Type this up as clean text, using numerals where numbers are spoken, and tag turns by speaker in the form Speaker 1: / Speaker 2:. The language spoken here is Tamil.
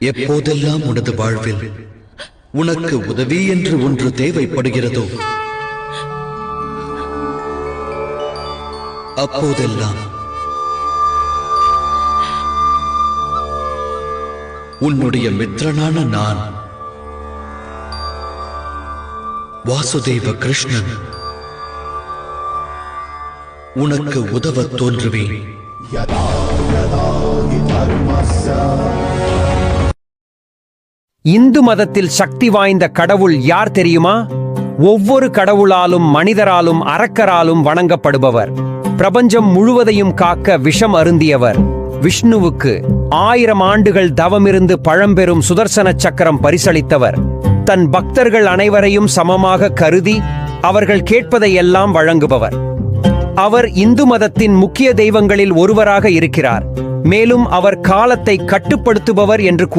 Speaker 1: எப்போதெல்லாம் உனது வாழ்வில் உனக்கு உதவி என்று ஒன்று தேவைப்படுகிறதோ அப்போதெல்லாம் உன்னுடைய மித்திரனான நான் வாசுதேவ கிருஷ்ணன் உனக்கு உதவ தோன்றுவேன்.
Speaker 2: இந்து மதத்தில் சக்தி வாய்ந்த கடவுள் யார் தெரியுமா? ஒவ்வொரு கடவுளாலும் மனிதராலும் அரக்கராலும் வணங்கப்படுபவர். பிரபஞ்சம் முழுவதையும் காக்க விஷம் அருந்தியவர். விஷ்ணுவுக்கு 1000 ஆண்டுகள் தவமிருந்து பழம்பெரும் சுதர்சன சக்கரம் பரிசளித்தவர். தன் பக்தர்கள் அனைவரையும் சமமாக கருதி அவர்கள் கேட்பதையெல்லாம் வழங்குபவர். அவர் இந்து மதத்தின் முக்கிய தெய்வங்களில் ஒருவராக இருக்கிறார். மேலும் அவர் காலத்தை கட்டுப்படுத்துபவர் என்று